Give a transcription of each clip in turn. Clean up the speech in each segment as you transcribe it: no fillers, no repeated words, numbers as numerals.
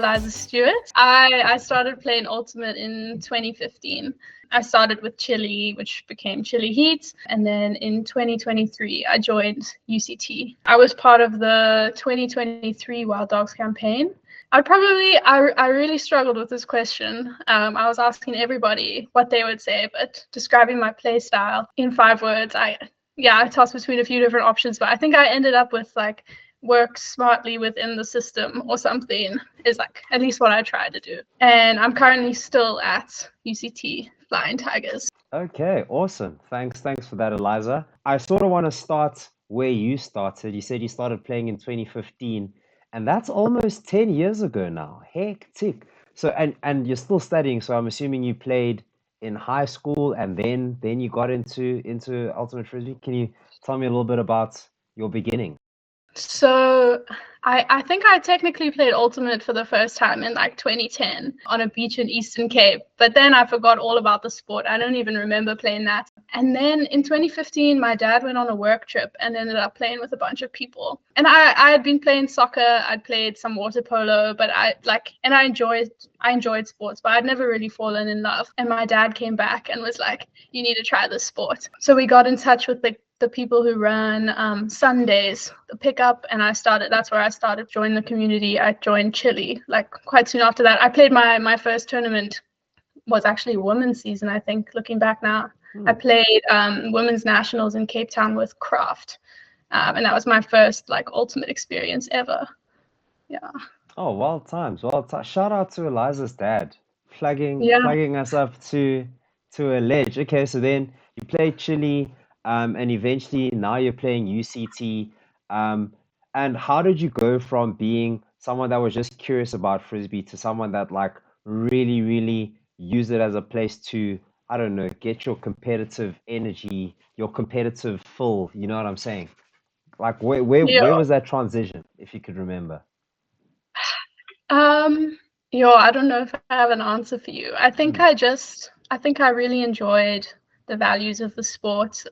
Eliza Stewart. I started playing Ultimate in 2015. I started with Chile, which became Chile Heat. And then in 2023, I joined UCT. I was part of the 2023 Wild Dogs campaign. I really struggled with this question. I was asking everybody what they would say, but describing my play style in 5 words, I tossed between a few different options, but I think I ended up with like work smartly within the system or something is like at least what I tried to do. And I'm currently still at UCT Flying Tigers. Okay, awesome. Thanks for that, Eliza. I sort of want to start where you started. You said you started playing in 2015, and that's almost 10 years ago now. Hectic. So and you're still studying, so I'm assuming you played in high school and then you got into Ultimate Frisbee. Can you tell me a little bit about your beginning? So I think I technically played Ultimate for the first time in like 2010 on a beach in Eastern Cape, but then I forgot all about the sport. I don't even remember playing that. And then in 2015, my dad went on a work trip and ended up playing with a bunch of people. And I had been playing soccer, I'd played some water polo, but I enjoyed sports, but I'd never really fallen in love. And my dad came back and was like, "You need to try this sport." So we got in touch with the people who run Sundays, the pickup, and that's where I started joining the community. I joined Chile like quite soon after that. I played my first tournament was actually women's season, I think, looking back now. I played women's nationals in Cape Town with Kraft, and that was my first like ultimate experience ever. Yeah. Oh, wild times, wild times. Shout out to Eliza's dad, Yeah. plugging us up to a ledge. Okay, so then you played Chile, and eventually now you're playing UCT. And how did you go from being someone that was just curious about frisbee to someone that like really, really used it as a place to, I don't know, get your competitive energy, your competitive fill, you know what I'm saying? Like where Yeah. was that transition, if you could remember? Um, I don't know if I have an answer for you. I think I really enjoyed the values of the sport.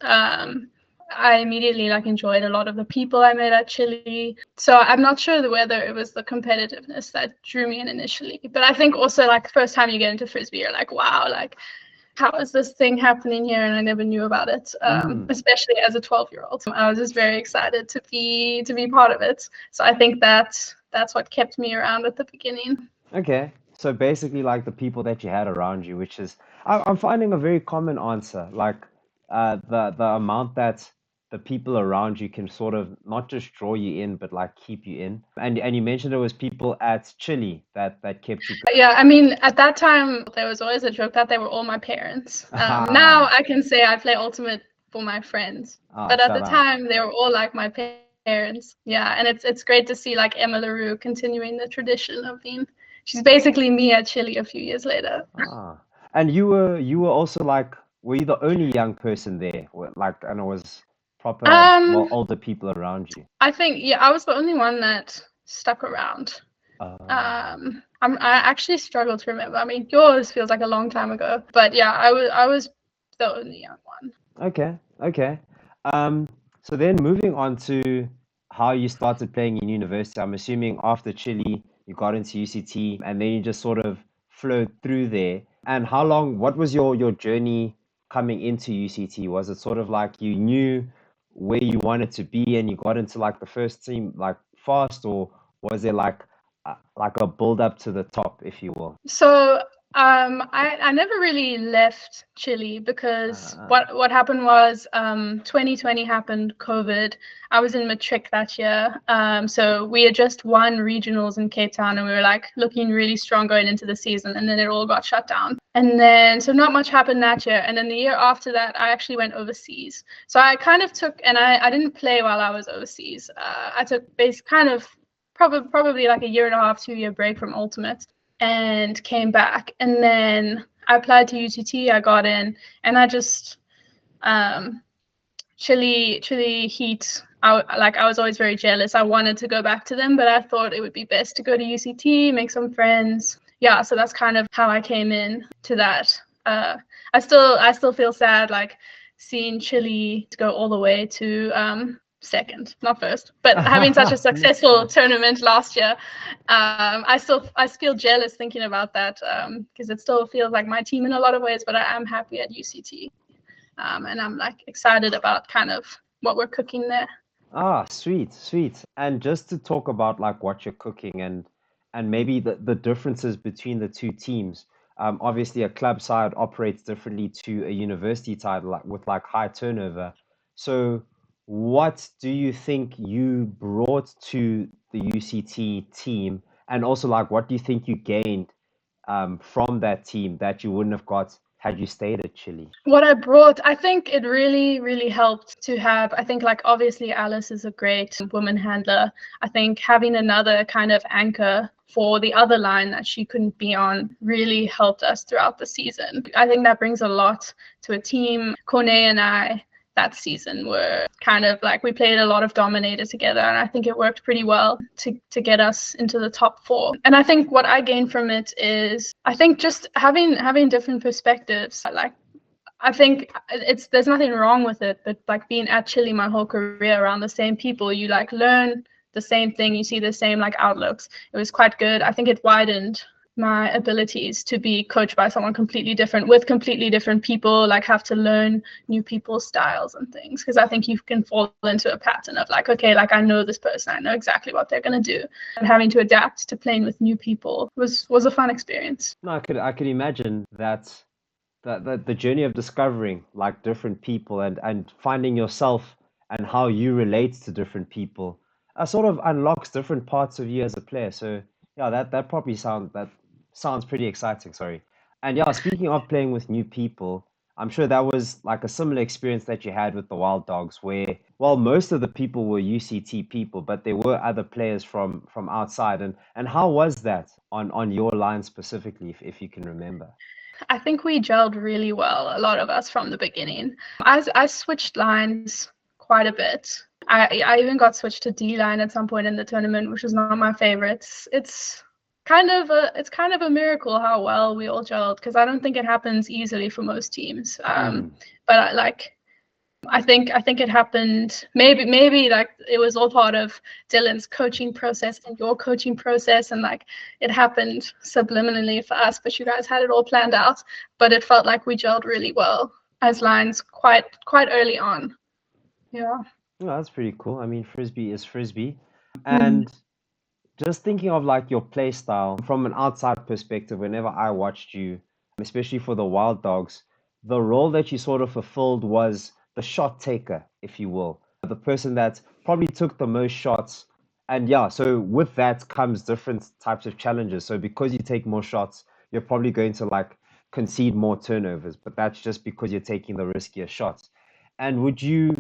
I immediately like enjoyed a lot of the people I met at Chile. So I'm not sure whether it was the competitiveness that drew me in initially, but I think also like the first time you get into frisbee, you're like, wow, like how is this thing happening here? And I never knew about it, Mm. especially as a 12-year-old. I was just very excited to be part of it. So I think that's what kept me around at the beginning. Okay, so basically, like the people that you had around you, which is, I'm finding a very common answer, like the amount that the people around you can sort of not just draw you in, but like keep you in. And you mentioned it was people at Chile that kept you Yeah, I mean, at that time, there was always a joke that they were all my parents. going. Now I can say I play Ultimate for my friends, but at the Shout out. time, they were all like my parents. Yeah, and it's great to see like Emma LaRue continuing the tradition of being. She's basically me at Chile a few years later. Ah, and you were also like, were you the only young person there? Like, and it was proper, well, Um, older people around you. I think I was the only one that stuck around. Uh, I actually struggle to remember. I mean, yours feels like a long time ago, but yeah, I was the only young one. Okay, okay. So then moving on to how you started playing in university, I'm assuming after Chile, you got into UCT and then you just sort of flowed through there. And how long, what was your journey coming into UCT? Was it sort of like you knew where you wanted to be and you got into like the first team like fast, or was there like a build up to the top, if you will? So I never really left Chile because Uh, what happened was 2020 happened, COVID. I was in matric that year. So we had just won regionals in Cape Town and we were like looking really strong going into the season, and then it all got shut down. And then so not much happened that year. And then the year after that, I actually went overseas. So I kind of took, and I didn't play while I was overseas. I took kind of probably like a year and a half, 2 year break from Ultimate and came back. And then I applied to UCT, I got in, and I just um, Chile Heat. I was always very jealous. I wanted to go back to them, but I thought it would be best to go to UCT, make some friends. Yeah, so that's kind of how I came in to that. I still feel sad like seeing Chile go all the way to second, not first, but having such a successful tournament last year, I feel jealous thinking about that, because it still feels like my team in a lot of ways, but I am happy at UCT, and I'm like excited about kind of what we're cooking there. Ah, sweet, sweet. And just to talk about like what you're cooking and maybe the differences between the two teams. Obviously a club side operates differently to a university side like with like high turnover. So what do you think you brought to the UCT team? And also like what do you think you gained from that team that you wouldn't have got had you stayed at Chile? What I brought, I think it really, really helped to have, I think like obviously Alice is a great woman handler. I think having another kind of anchor for the other line that she couldn't be on really helped us throughout the season. I think that brings a lot to a team. Cornet and I that season were kind of like, we played a lot of dominator together, and I think it worked pretty well to get us into the top 4. And I think what I gained from it is, I think just having different perspectives. Like, I think there's nothing wrong with it, but like being at Chile my whole career around the same people, you like learn the same thing, you see the same like outlooks. It was quite good. I think it widened my abilities to be coached by someone completely different with completely different people, like have to learn new people's styles and things, because I think you can fall into a pattern of like, okay, like I know this person, I know exactly what they're going to do, and having to adapt to playing with new people was a fun experience. No, I could imagine that the journey of discovering like different people and finding yourself and how you relate to different people sort of unlocks different parts of you as a player. So yeah, that probably sounds pretty exciting. Sorry. And yeah, speaking of playing with new people, I'm sure that was like a similar experience that you had with the Wild Dogs, where well, most of the people were UCT people, but there were other players from outside. And how was that on your line specifically, if you can remember? I think we gelled really well, a lot of us from the beginning. I switched lines quite a bit. I even got switched to D line at some point in the tournament, which was not my favorite. It's kind of a miracle how well we all gelled, because I don't think it happens easily for most teams. But I think it happened. Maybe like it was all part of Dylan's coaching process and your coaching process, and like it happened subliminally for us. But you guys had it all planned out. But it felt like we gelled really well as lines quite early on. Yeah. Oh, that's pretty cool. I mean, frisbee is frisbee. And just thinking of like your play style from an outside perspective, whenever I watched you, especially for the Wild Dogs, the role that you sort of fulfilled was the shot taker, if you will, the person that probably took the most shots. And yeah, so with that comes different types of challenges. So because you take more shots, you're probably going to like concede more turnovers, but that's just because you're taking the riskier shots. And would you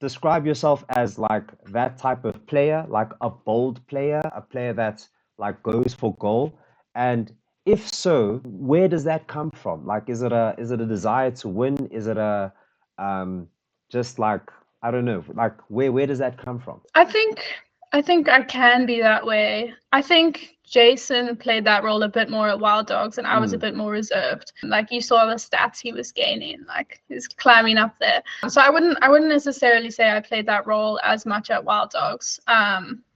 describe yourself as like that type of player, like a bold player, a player that like goes for goal? And if so, where does that come from? Like, is it a desire to win? Is it a just like I don't know, like where does that come from? I think I can be that way. I think Jason played that role a bit more at Wild Dogs, and I was a Mm, bit more reserved. Like you saw the stats he was gaining, like he's climbing up there. So I wouldn't necessarily say I played that role as much at Wild Dogs.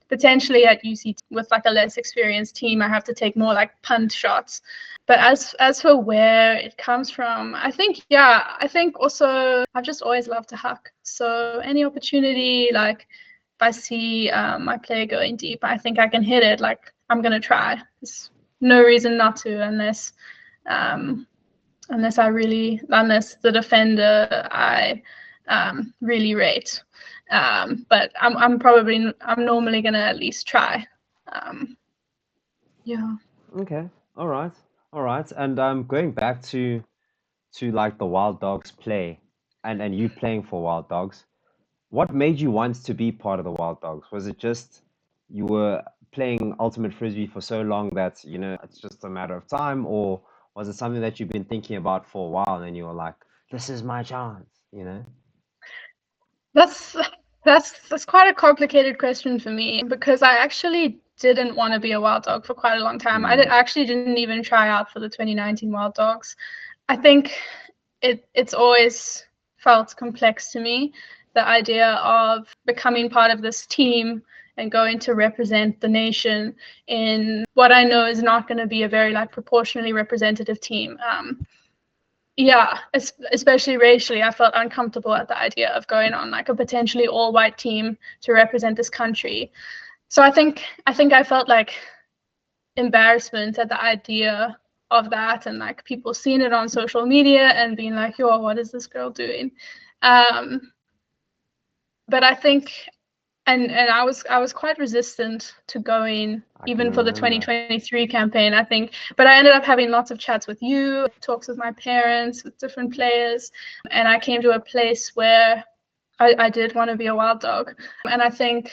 Potentially at UCT with like a less experienced team, I have to take more like punt shots. But as for where it comes from, I think also I've just always loved to huck. So any opportunity, like if I see my player going deep, I think I can hit it. Like I'm gonna try. There's no reason not to, um, unless the defender I really rate. But I'm normally gonna at least try. Um, yeah. okay, all right, all right. And going back to like the Wild Dogs play and you playing for Wild Dogs. What made you want to be part of the Wild Dogs? Was it just you were playing Ultimate Frisbee for so long that, it's just a matter of time, or was it something that you've been thinking about for a while and then you were like, this is my chance, you know? That's that's quite a complicated question for me, because I actually didn't want to be a wild dog for quite a long time. Mm, Actually didn't even try out for the 2019 Wild Dogs. I think it's always felt complex to me the idea of becoming part of this team and going to represent the nation in what I know is not going to be a very like proportionally representative team. Yeah, especially racially, I felt uncomfortable at the idea of going on like a potentially all-white team to represent this country. So I think I felt like embarrassment at the idea of that, and like people seeing it on social media and being like, yo, what is this girl doing? But I think and I was quite resistant to going I can even for the remember. 2023 campaign, I think. But I ended up having lots of chats with you, talks with my parents, with different players, and I came to a place where I did want to be a wild dog. And I think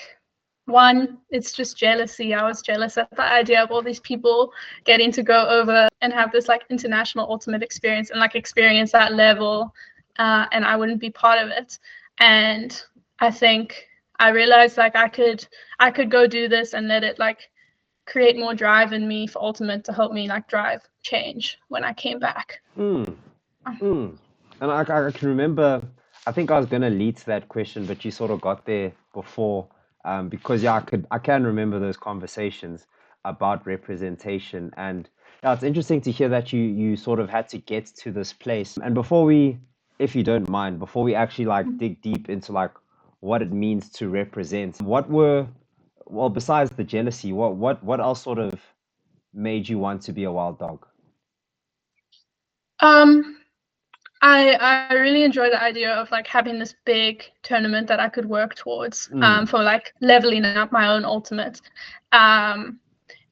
one, it's just jealousy. I was jealous at the idea of all these people getting to go over and have this like international ultimate experience and like experience that level, and I wouldn't be part of it. And I think I realized like I could go do this and let it like create more drive in me for ultimate to help me like drive change when I came back. Mm, mm. And I can remember, I think I was gonna lead to that question, but you sort of got there before, because yeah, I can remember those conversations about representation, and yeah, it's interesting to hear that you sort of had to get to this place. And before we, if you don't mind, before we actually like dig deep into like what it means to represent, what were, well, besides the jealousy, what else sort of made you want to be a wild dog? Um, I really enjoy the idea of like having this big tournament that I could work towards, Mm, for like leveling up my own ultimate. Um,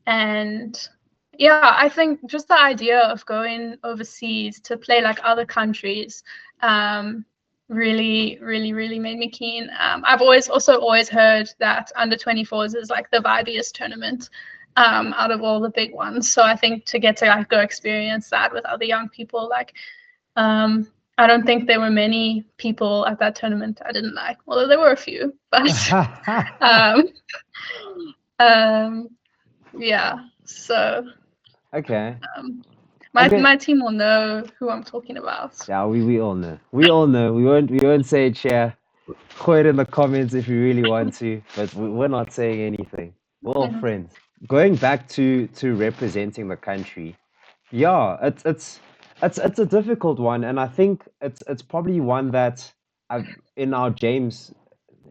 and yeah, I think just the idea of going overseas to play like other countries, really made me keen. I've always heard that under 24s is like the vibiest tournament, out of all the big ones. So I think to get to like go experience that with other young people, like, I don't think there were many people at that tournament I didn't like. Although there were a few, but um, um, yeah. So okay. um, I my mean, my team will know who I'm talking about. yeah, we all know. We all know. We won't say it here. Throw it in the comments if you really want to, but we're not saying anything. We're all Yeah. friends. Going back to representing the country, yeah, it's a difficult one, and I think it's probably one that I've, in our James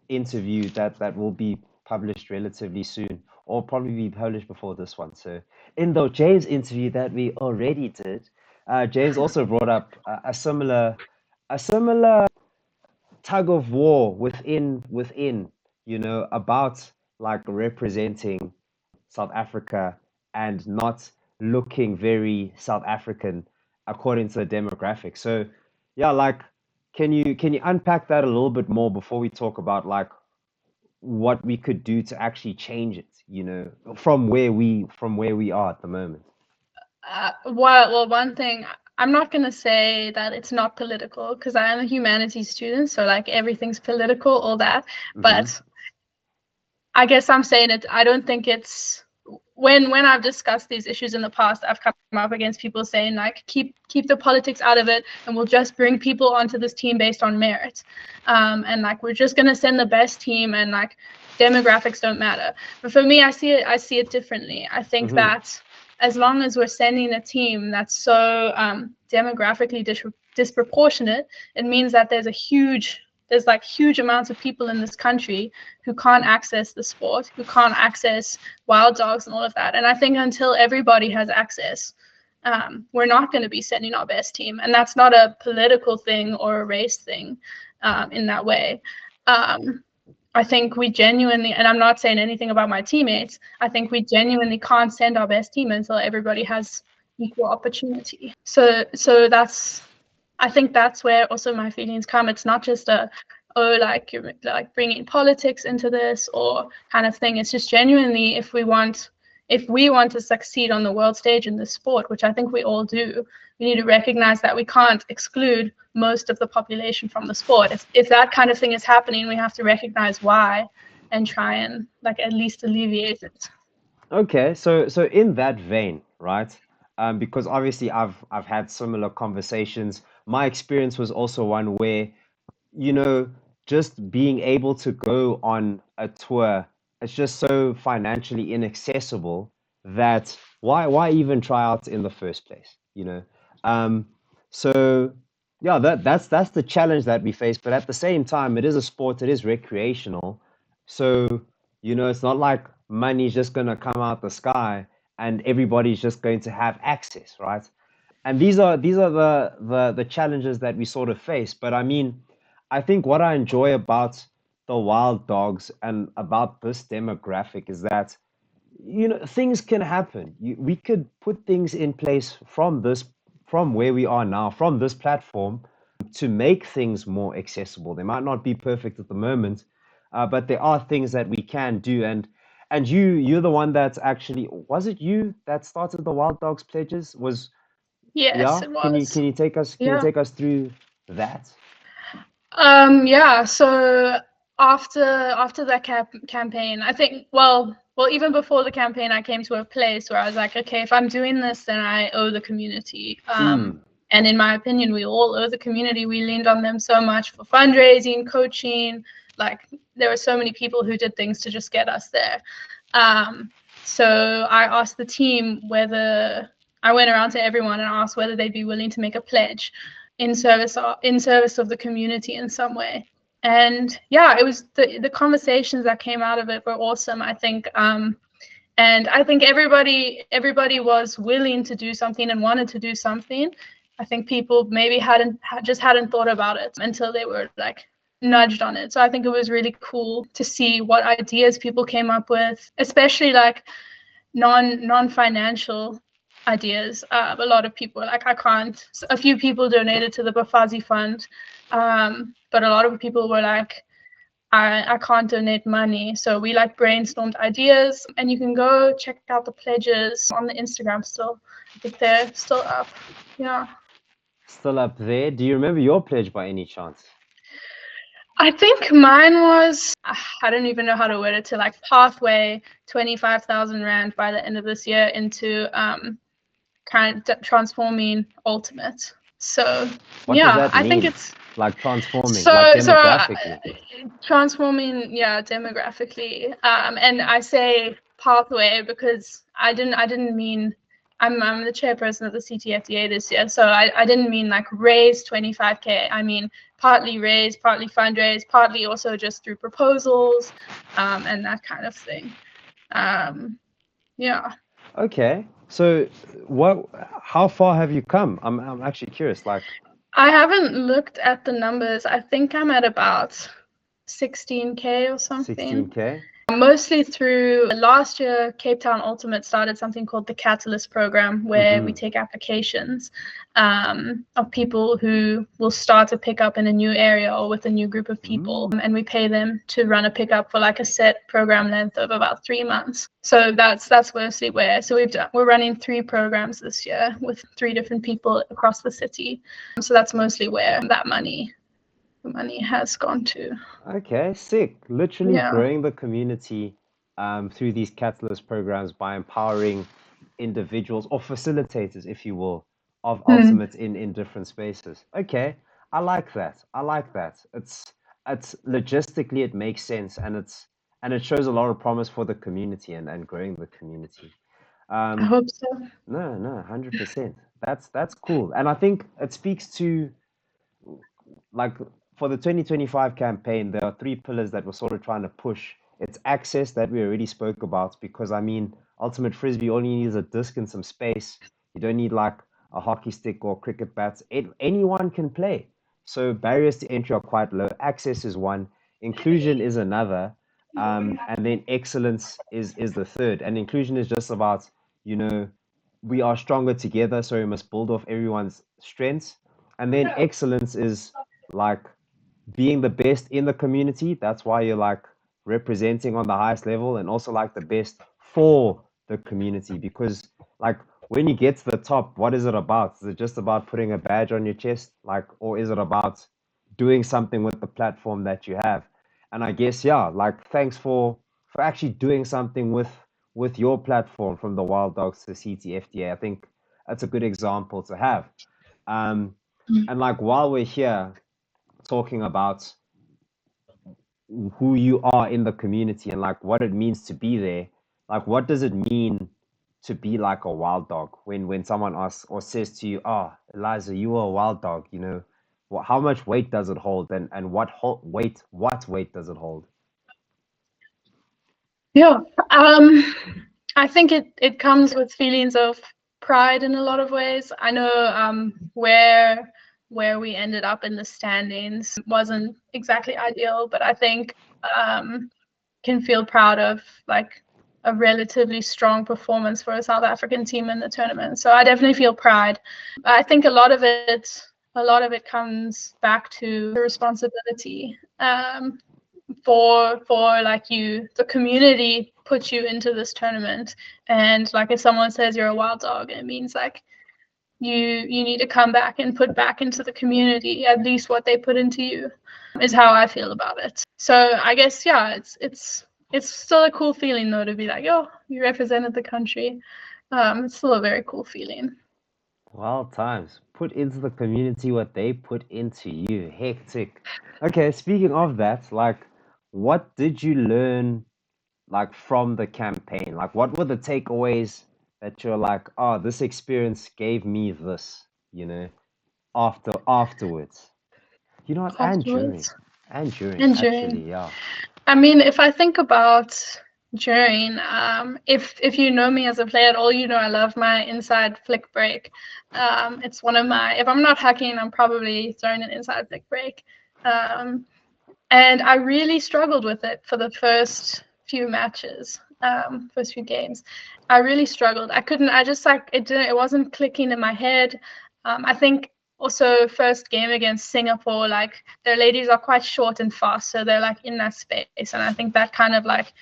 interview that will be published relatively soon, or probably be published before this one. So in the James interview that we already did, James also brought up a similar tug of war within, about like representing South Africa and not looking very South African according to the demographic. So yeah, like can you unpack that a little bit more before we talk about like what we could do to actually change it, from where we are at the moment. Well, one thing, I'm not going to say that it's not political because I am a humanities student, so like everything's political, all that. Mm-hmm. But I guess I'm saying it. I don't think it's when I've discussed these issues in the past, I've come up against people saying like keep the politics out of it, and we'll just bring people onto this team based on merit, and like we're just gonna send the best team, and like demographics don't matter. But for me, I see it differently. I think Mm-hmm. that as long as we're sending a team that's so demographically disproportionate, it means that there's like huge amounts of people in this country who can't access the sport, who can't access wild dogs and all of that. And I think until everybody has access, we're not going to be sending our best team. And that's not a political thing or a race thing, in that way. I think we genuinely, and I'm not saying anything about my teammates, I think we genuinely can't send our best team until everybody has equal opportunity. So I think that's where also my feelings come. It's not just like you're like bringing politics into this or kind of thing. It's just genuinely if we want to succeed on the world stage in this sport, which I think we all do, we need to recognize that we can't exclude most of the population from the sport. If that kind of thing is happening, we have to recognize why and try and like at least alleviate it. Okay, so in that vein, right? Because obviously I've had similar conversations. My experience was also one where, you know, just being able to go on a tour, it's just so financially inaccessible that why even try out in the first place, you know? Um, so yeah, that's the challenge that we face. But at the same time, it is a sport, it is recreational. So, it's not like money's just gonna come out the sky and everybody's just going to have access, right? And these are the challenges that we sort of face. But I mean, I think what I enjoy about the wild dogs and about this demographic is that things can happen. We could put things in place from where we are now, from this platform, to make things more accessible. They might not be perfect at the moment, but there are things that we can do. And you're the one that's actually, was it you that started the Wild Dogs pledges? Yes, Yeah? it Can you was. can you take us can you Yeah. take us through that? Yeah, so after that campaign, I think well even before the campaign I came to a place where I was like, okay, if I'm doing this then I owe the community. Mm, And in my opinion, we all owe the community. We leaned on them so much for fundraising, coaching, like there were so many people who did things to just get us there. Um, so I asked the team whether I went around to everyone and asked whether they'd be willing to make a pledge in service of the community in some way. And yeah, it was the conversations that came out of it were awesome, I think. And I think everybody was willing to do something and wanted to do something. I think people maybe hadn't thought about it until they were like nudged on it. So I think it was really cool to see what ideas people came up with, especially like non-financial ideas. A lot of people like I can't. A few people donated to the Bafazi Fund, but a lot of people were like, I can't donate money. So we like brainstormed ideas, and you can go check out the pledges on the Instagram still. I think they're still up. Yeah. still up there. Do you remember your pledge by any chance? I think mine was, I don't even know how to word it, to like pathway 25,000 Rand by the end of this year into kind of transforming ultimate. So What does yeah, that I think mean? it's Like transforming, like so demographically. transforming, yeah, demographically. And I say pathway because I didn't mean I'm the chairperson of the CTFDA this year, so I didn't mean like raise 25K. I mean partly raise, partly fundraise, partly also just through proposals, and that kind of thing. Yeah. Okay. So how far have you come? I'm actually curious, like I haven't looked at the numbers. I think I'm at about 16K or something. 16K? Mostly through last year, Cape Town Ultimate started something called the Catalyst program, where we Mm-hmm. take applications of people who will start a pickup in a new area or with a new group of people, Mm. and we pay them to run a pickup for like a set program length of about 3 months. So that's mostly where. So we're running 3 programs this year with 3 different people across the city. So that's mostly where that money has gone to. Okay, sick. Literally Yeah. growing the community through these catalyst programs by empowering individuals or facilitators, if you will, of Mm. ultimate in different spaces. Okay, I like that. I like that. It's logistically it makes sense and it shows a lot of promise for the community and growing the community. I Um, hope so. no, no, 100%. That's cool. And I think it speaks to like for the 2025 campaign, there are 3 pillars that we're sort of trying to push. It's access that we already spoke about, because I mean, ultimate frisbee only needs a disc and some space. You don't need like a hockey stick or cricket bats. Anyone can play. So barriers to entry are quite low. Access is one, inclusion is another, and then excellence is the third. And inclusion is just about, you know, we are stronger together, so we must build off everyone's strengths. And then excellence is like being the best in the community. That's why you're like representing on the highest level, and also like the best for the community. Because like when you get to the top, what is it about? Is it just about putting a badge on your chest? Like, or is it about doing something with the platform that you have? And I guess, yeah, like thanks for actually doing something with your platform from the Wild Dogs to CTFDA. I think that's a good example to have. Um, and like while we're here talking about who you are in the community and like what it means to be there. Like, what does it mean to be like a wild dog when someone asks or says to you, "Oh, Eliza, you are a wild dog," you know, how much weight does it hold, and what weight does it hold? Yeah. I think it comes with feelings of pride in a lot of ways. I know where we ended up in the standings wasn't exactly ideal, but I think can feel proud of like a relatively strong performance for a South African team in the tournament. So I definitely feel pride. I think a lot of it comes back to the responsibility. For like the community put you into this tournament, and like if someone says you're a wild dog, it means like you need to come back and put back into the community at least what they put into you, is how I feel about it. So I guess yeah, it's still a cool feeling though to be like, oh, you represented the country. It's still a very cool feeling. Wild times. Put into the community what they put into you. Hectic. Okay, speaking of that, like, what did you learn, like, from the campaign? Like, what were the takeaways that you're like, oh, this experience gave me this, you know, afterwards? You know what? And during. Afterwards And during, and during. actually, yeah. I mean, if I think about during, if you know me as a player at all, you know I love my inside flick break. It's one of my. If I'm not hacking, I'm probably throwing an inside flick break. Um, and I really struggled with it for the first few matches, first few games. I really struggled. I couldn't. I just like it didn't. It wasn't clicking in my head. I think also first game against Singapore, like their ladies are quite short and fast, so they're like in that space, and I think that kind of like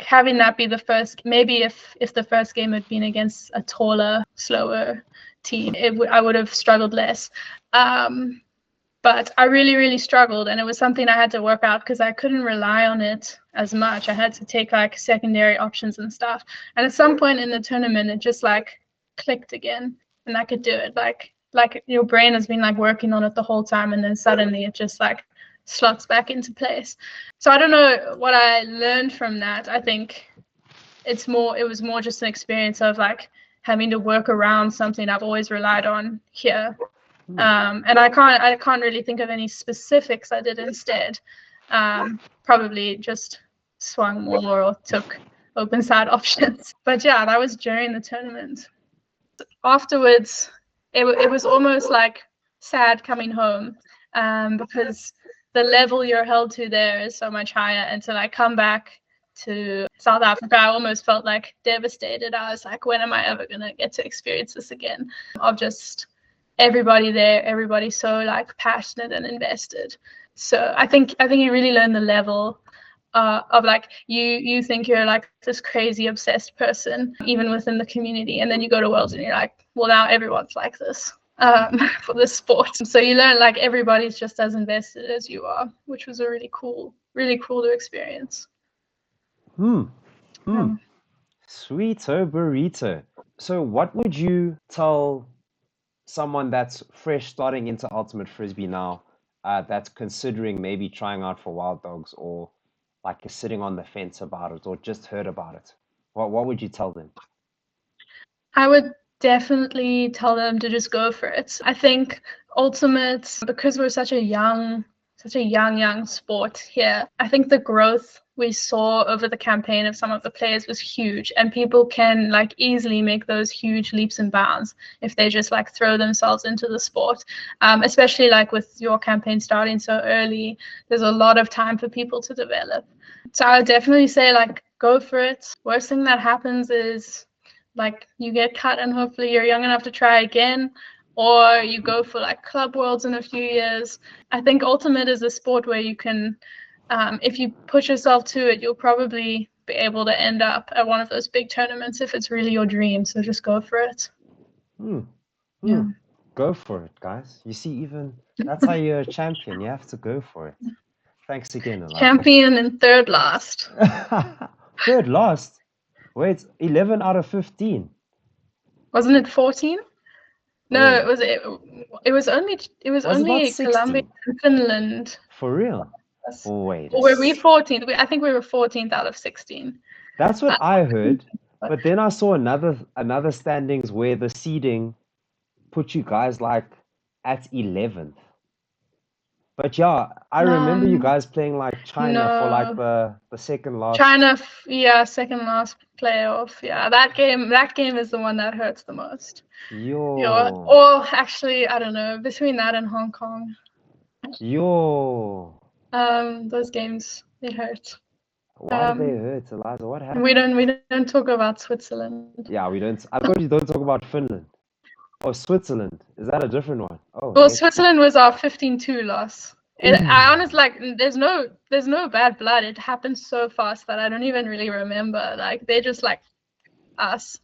having that be the first. Maybe if the first game had been against a taller, slower team, I would have struggled less. But I really, really struggled, and it was something I had to work out because I couldn't rely on it as much. I had to take like secondary options and stuff. And at some point in the tournament, it just like clicked again, and I could do it. Like your brain has been like working on it the whole time, and then suddenly it just like slots back into place. So I don't know what I learned from that. I think it was more just an experience of like having to work around something I've always relied on here. Hmm. And I can't really think of any specifics I did instead. Probably just swung more or took open side options. But yeah, that was during the tournament. Afterwards, it was almost like sad coming home, because the level you're held to there is so much higher. And to like come back to South Africa, I almost felt like devastated. I was like, when am I ever gonna get to experience this again? Of just everybody there, everybody so like passionate and invested. So I think you really learn the level of like you think you're like this crazy obsessed person even within the community, and then you go to Worlds and you're like, well, now everyone's like this for this sport. So you learn like everybody's just as invested as you are, which was a really cool to experience. Hmm. Hmm. Um, Sweeto burrito. So, what would you tell someone that's fresh starting into Ultimate Frisbee now, that's considering maybe trying out for Wild Dogs or like is sitting on the fence about it or just heard about it? What would you tell them? I would definitely tell them to just go for it. I think Ultimate, because we're such a young sport here, I think the growth we saw over the campaign of some of the players was huge, and people can like easily make those huge leaps and bounds if they just like throw themselves into the sport. Especially like with your campaign starting so early, there's a lot of time for people to develop. So I would definitely say like go for it. Worst thing that happens is like you get cut and hopefully you're young enough to try again, or you go for like club worlds in a few years. I think ultimate is a sport where you can, if you push yourself to it, you'll probably be able to end up at one of those big tournaments if it's really your dream. So just go for it. Hmm. Hmm. Yeah. Go for it, guys. You see, even that's how you're a champion. You have to go for it. Thanks again, Eliza. Champion and third last. Third last. Wait, 11 out of 15. Wasn't it 14? No, Wait, it was only was it not Colombia 16? and Finland. For real? us. Wait. Or were we 14th? I think we were 14th out of 16. That's what I heard. But then I saw another standings where the seeding put you guys like at 11th. But yeah, I remember you guys playing like China for like No. the second last. China, yeah, second last playoff. Yeah, that game is the one that hurts the most. Yeah. Yo. Or actually, I don't know, between that and Hong Kong. Yo. Those games, they hurt. Why did they hurt, Eliza? What happened? We don't talk about Switzerland. Yeah, we don't. I thought you don't talk about Finland. Oh, Switzerland. Is that a different one? Oh, Well, yes. Switzerland was our 15-2 loss. I honestly, like, there's no bad blood. It happened so fast that I don't even really remember. Like, they're just like us.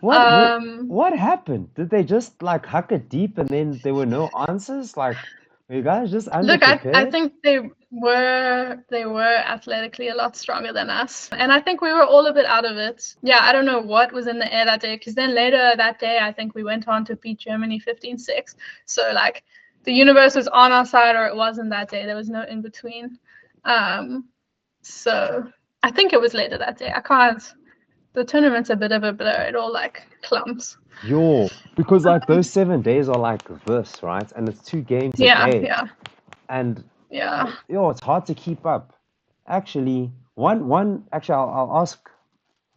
What happened? Did they just like huck it deep and then there were no answers? Like, were you guys just Look, I underprepared? think they were athletically a lot stronger than us, and I think we were all a bit out of it. Yeah, I don't know what was in the air that day, because then later that day, I think we went on to beat Germany 15-6. So like, the universe was on our side or it wasn't that day. There was no in between. So I think it was later that day. I can't. The tournament's a bit of a blur. It all like clumps. Yo, because like those 7 days are like this, right? And it's 2 games a day. Yeah. And Yeah. yo, it's hard to keep up. Actually, actually I'll ask.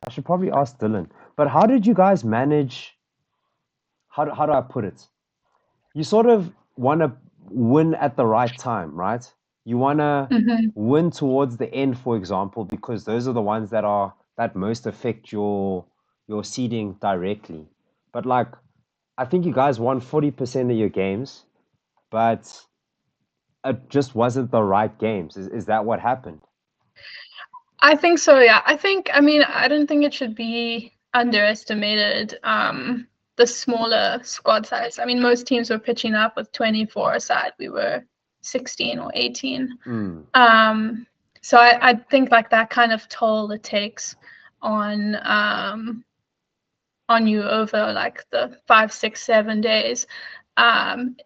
I should probably ask Dylan. But how did you guys manage? How do I put it? You sort of want to win at the right time, right? You want to win towards the end, for example, because those are the ones that most affect your seeding directly. But like, I think you guys won 40% of your games, but it just wasn't the right games. Is that what happened? I think so, yeah. I mean, I don't think it should be underestimated, the smaller squad size. I mean, most teams were pitching up with 24 aside. We were 16 or 18. So I think like that kind of toll it takes on you over like the 5, 6, 7 days,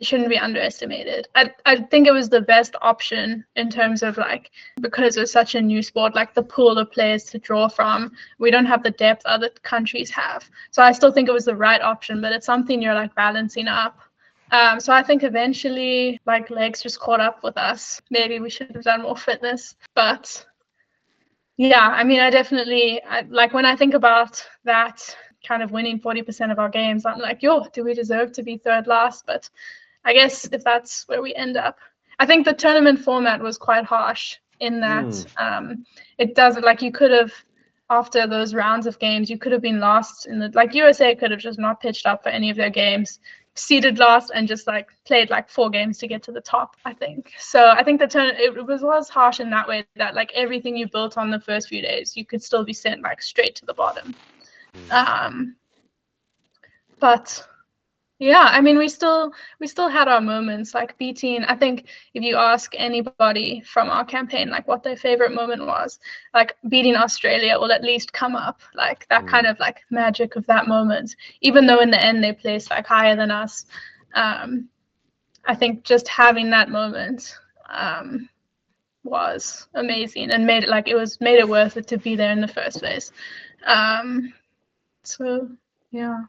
shouldn't be underestimated. I think it was the best option in terms of like, because it's such a new sport, like the pool of players to draw from, we don't have the depth other countries have. So I still think it was the right option, but it's something you're like balancing up. So I think eventually like legs just caught up with us. Maybe we should have done more fitness, but yeah, I mean, like when I think about that kind of winning 40% of our games, I'm like, yo, do we deserve to be third last? But I guess if that's where we end up, I think the tournament format was quite harsh in that it doesn't, like, you could have, after those rounds of games, you could have been lost in the, like, USA could have just not pitched up for any of their games, seeded last, and just like played like 4 games to get to the top, I think. So I think it was harsh in that way, that like everything you built on the first few days, you could still be sent like straight to the bottom. But yeah, I mean, we still had our moments, like beating, I think if you ask anybody from our campaign like what their favorite moment was, like beating Australia will at least come up, like that kind of like magic of that moment, even though in the end they placed like higher than us. I think just having that moment was amazing and made it worth it to be there in the first place. So yeah.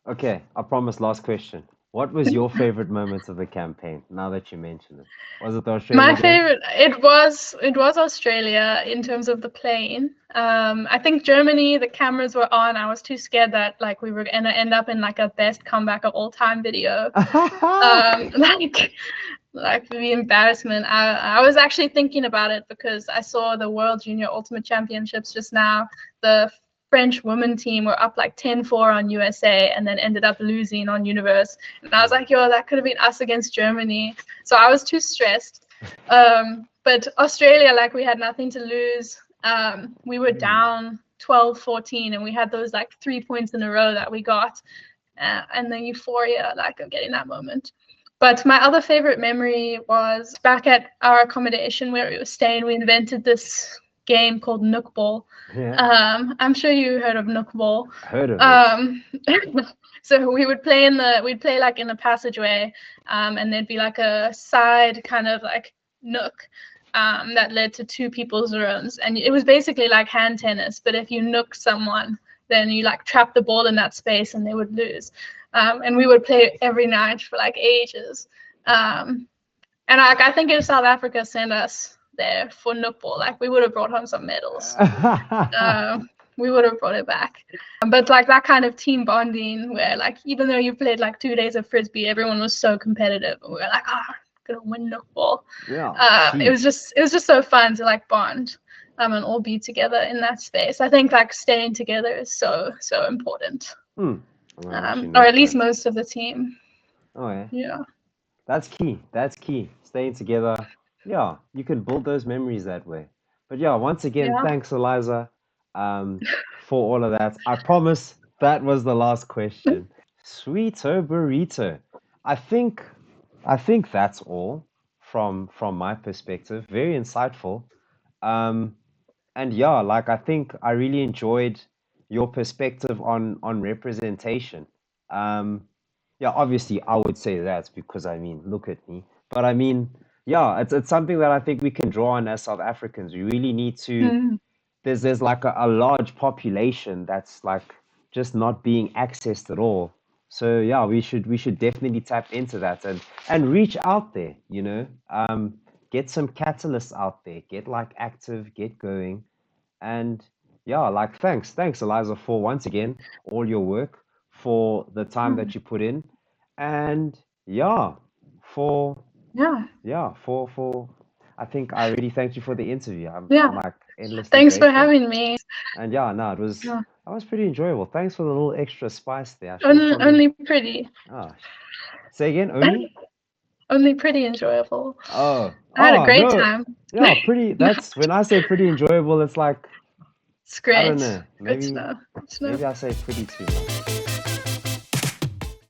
Okay, I promise last question. What was your favorite moments of the campaign, now that you mention it? Was it the Australian My game? favorite, it was Australia in terms of the playing. I think Germany, the cameras were on. I was too scared that like we were gonna end up in like a best comeback of all time video. Like the embarrassment. I was actually thinking about it because I saw the World Junior Ultimate Championships just now. The French women team were up like 10-4 on USA and then ended up losing on Universe. And I was like, yo, that could have been us against Germany. So I was too stressed. But Australia, like, we had nothing to lose. We were down 12-14 and we had those like 3 points in a row that we got. And the euphoria like of getting that moment. But my other favorite memory was back at our accommodation where we were staying. We invented this game called Nook Ball. Yeah. I'm sure you heard of Nook Ball. Heard of it. So we would play like in the passageway, and there'd be like a side kind of like nook that led to two people's rooms, and it was basically like hand tennis, but if you nooked someone, then you like trap the ball in that space and they would lose. And we would play every night for like ages. And I think if South Africa sent us there for nookball, like we would have brought home some medals. We would have brought it back. But like that kind of team bonding where like even though you played like 2 days of frisbee, everyone was so competitive. We were like, gonna win nookball. Yeah. It was just so fun to like bond and all be together in that space. I think like staying together is so important. Well, or at least most of the team. Oh yeah. Yeah. That's key. Staying together. Yeah, you can build those memories that way. But yeah, once again, thanks, Eliza, for all of that. I promise that was the last question. Sweeto burrito. I think that's all from my perspective. Very insightful. And yeah, like I think I really enjoyed your perspective on representation. Yeah, obviously I would say that because I mean, look at me. But I mean, yeah, it's something that I think we can draw on as South Africans. We really need to. There's like a large population that's like just not being accessed at all. So yeah, we should definitely tap into that and reach out there. Get some catalysts out there. Get like active. Get going. And yeah, like thanks, Eliza, for once again all your work, for the time that you put in, and for I think I already thanked you for the interview. I'm like endlessly Thanks grateful. for having me. And it was pretty enjoyable. Thanks for the little extra spice there. Only pretty. Say again, only? Only pretty enjoyable. I had a great time. Yeah, pretty. That's when I say pretty enjoyable. It's like it's great. I don't know. Maybe I say pretty too much.